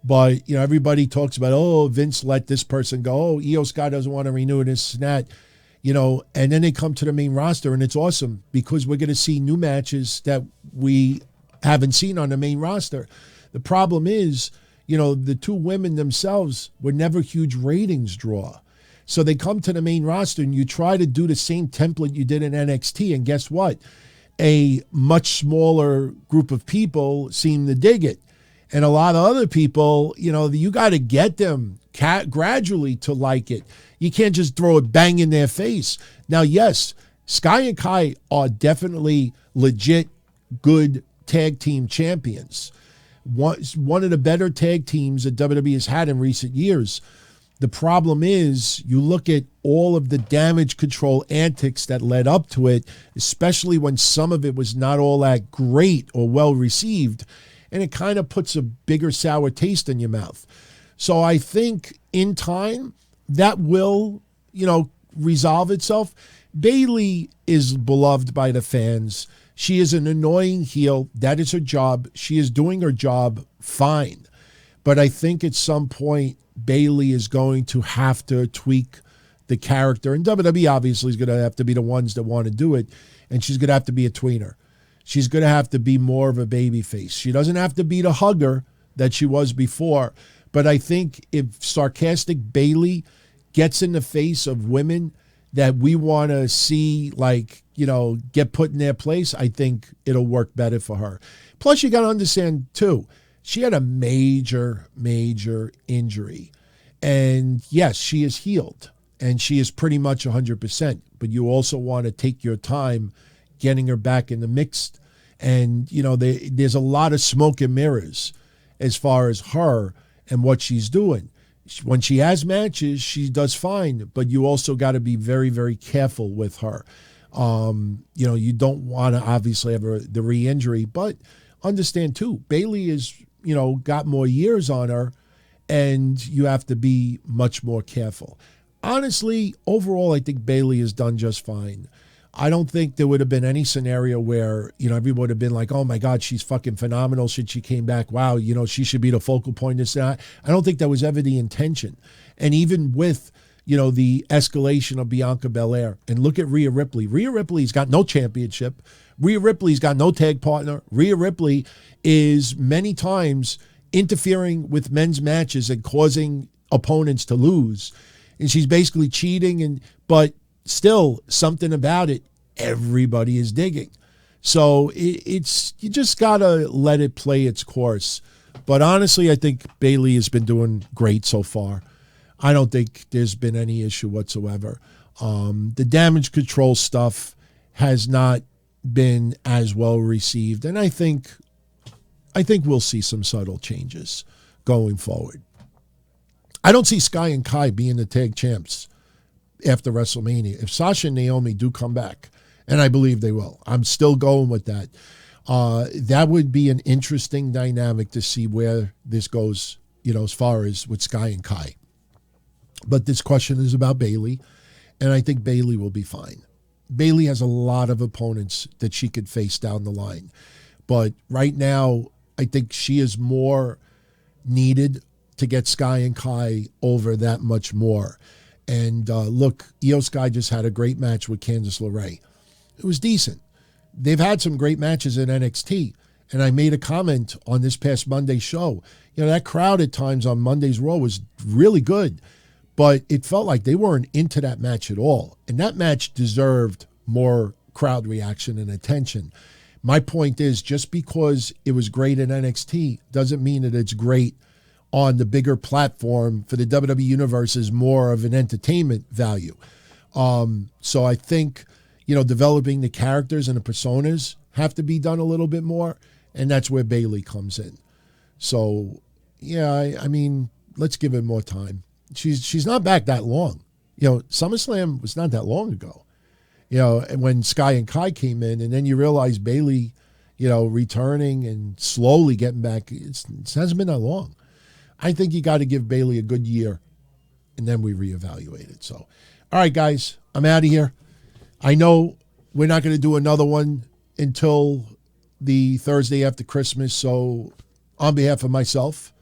But, everybody talks about, oh, Vince let this person go. Oh, Io Sky doesn't want to renew this and that. And then they come to the main roster, and it's awesome because we're going to see new matches that we haven't seen on the main roster. The problem is, the two women themselves were never huge ratings draw. So they come to the main roster and you try to do the same template you did in NXT, and guess what? A much smaller group of people seem to dig it. And a lot of other people, you got to get them gradually to like it. You can't just throw it bang in their face. Now, yes, Sky and Kai are definitely legit good tag team champions. One of the better tag teams that WWE has had in recent years. The problem is you look at all of the Damage Control antics that led up to it, especially when some of it was not all that great or well received, and it kind of puts a bigger sour taste in your mouth. So I think in time that will, resolve itself. Bayley is beloved by the fans. She is an annoying heel. That is her job. She is doing her job fine. But I think at some point, Bayley is going to have to tweak the character. And WWE obviously is going to have to be the ones that want to do it. And she's going to have to be a tweener. She's going to have to be more of a baby face. She doesn't have to be the hugger that she was before. But I think if sarcastic Bayley gets in the face of women that we want to see, like, you know, get put in their place, I think it'll work better for her. Plus, you got to understand, too, she had a major, major injury. And yes, she is healed. And she is pretty much 100%. But you also want to take your time getting her back in the mix. And, you know, there's a lot of smoke and mirrors as far as her and what she's doing. When she has matches, she does fine. But you also got to be very, very careful with her. You know, you don't want to obviously have the re-injury. But understand, too, Bayley is, you know, got more years on her. And you have to be much more careful. Honestly, overall, I think Bayley has done just fine. I don't think there would have been any scenario where, you know, everyone would have been like, oh my God, she's fucking phenomenal since she came back. Wow, you know, she should be the focal point of this. I don't think that was ever the intention. And even with, you know, the escalation of Bianca Belair, and look at Rhea Ripley. Rhea Ripley's got no championship. Rhea Ripley's got no tag partner. Rhea Ripley is many times interfering with men's matches and causing opponents to lose. And she's basically cheating, but still something about it everybody is digging. So it's you just gotta let it play its course. But honestly, I think Bayley has been doing great so far. I don't think there's been any issue whatsoever. The damage control stuff has not been as well received, and I think we'll see some subtle changes going forward. I don't see Sky and Kai being the tag champs after WrestleMania. If Sasha and Naomi do come back, and I believe they will, I'm still going with that. That would be an interesting dynamic to see where this goes, you know, as far as with Sky and Kai. But this question is about Bayley, and I think Bayley will be fine. Bayley has a lot of opponents that she could face down the line. But right now, I think she is more needed to get Sky and Kai over that much more. And look, Io Sky just had a great match with Candice LeRae. It was decent. They've had some great matches in NXT. And I made a comment on this past Monday show. You know, that crowd at times on Monday's Raw was really good. But it felt like they weren't into that match at all. And that match deserved more crowd reaction and attention. My point is, just because it was great in NXT doesn't mean that it's great on the bigger platform for the WWE Universe is more of an entertainment value. So I think, you know, developing the characters and the personas have to be done a little bit more, and that's where Bayley comes in. So, yeah, I mean, let's give it more time. She's not back that long. You know, SummerSlam was not that long ago. You know, and when Sky and Kai came in, and then you realize Bayley, you know, returning and slowly getting back, it hasn't been that long. I think you got to give Bayley a good year, and then we reevaluate it. So, all right, guys, I'm out of here. I know we're not going to do another one until the Thursday after Christmas. So, on behalf of myself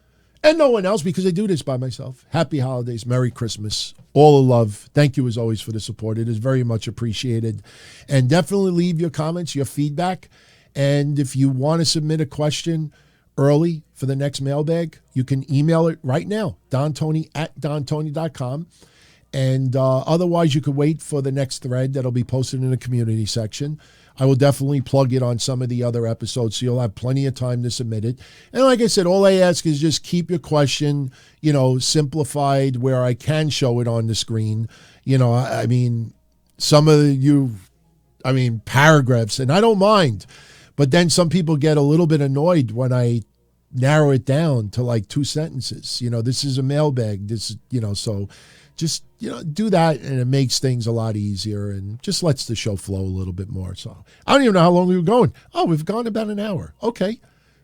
and no one else, because I do this by myself, happy holidays, Merry Christmas, all the love. Thank you, as always, for the support. It is very much appreciated. And definitely leave your comments, your feedback. And if you want to submit a question early for the next mailbag, you can email it right now, dontony@dontony.com. And otherwise, you could wait for the next thread that'll be posted in the community section. I will definitely plug it on some of the other episodes, so you'll have plenty of time to submit it. And like I said, all I ask is just keep your question, you know, simplified where I can show it on the screen. You know, I mean, some of you, I mean, paragraphs, and I don't mind. But then some people get a little bit annoyed when I narrow it down to like 2 sentences. You know, this is a mailbag. This, you know, so just, you know, do that, and it makes things a lot easier and just lets the show flow a little bit more. So I don't even know how long we were going. Oh, we've gone about an hour. Okay.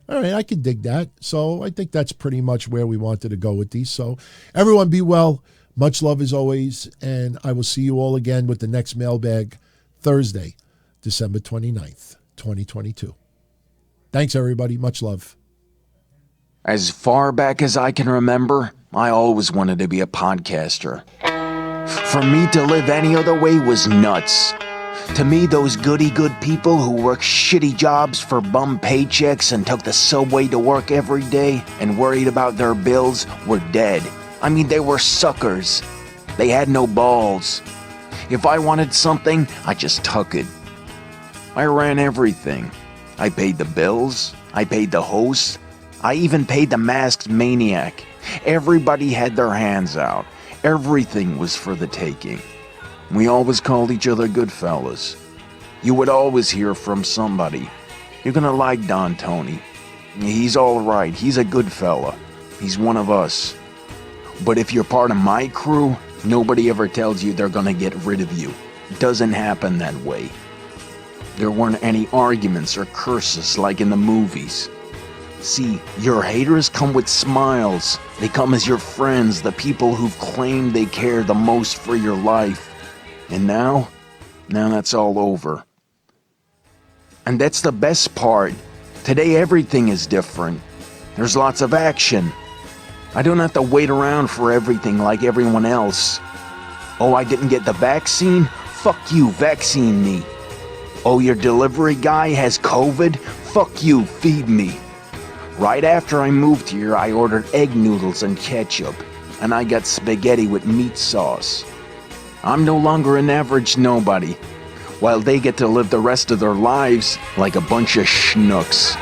All right. I can dig that. So I think that's pretty much where we wanted to go with these. So everyone be well. Much love as always. And I will see you all again with the next mailbag Thursday, December 29th. 2022. Thanks, everybody. Much love. As far back as I can remember, I always wanted to be a podcaster. For me to live any other way was nuts. To me, those goody-good people who worked shitty jobs for bum paychecks and took the subway to work every day and worried about their bills were dead. I mean, they were suckers. They had no balls. If I wanted something, I just took it. I ran everything. I paid the bills. I paid the host. I even paid the masked maniac. Everybody had their hands out. Everything was for the taking. We always called each other good fellas. You would always hear from somebody. You're gonna like Don Tony. He's alright. He's a good fella. He's one of us. But if you're part of my crew, nobody ever tells you they're gonna get rid of you. It doesn't happen that way. There weren't any arguments or curses like in the movies. See, your haters come with smiles. They come as your friends, the people who've claimed they care the most for your life. And now that's all over. And that's the best part. Today everything is different. There's lots of action. I don't have to wait around for everything like everyone else. Oh, I didn't get the vaccine? Fuck you, vaccine me. Oh, your delivery guy has COVID? Fuck you, feed me. Right after I moved here, I ordered egg noodles and ketchup, and I got spaghetti with meat sauce. I'm no longer an average nobody, while they get to live the rest of their lives like a bunch of schnooks.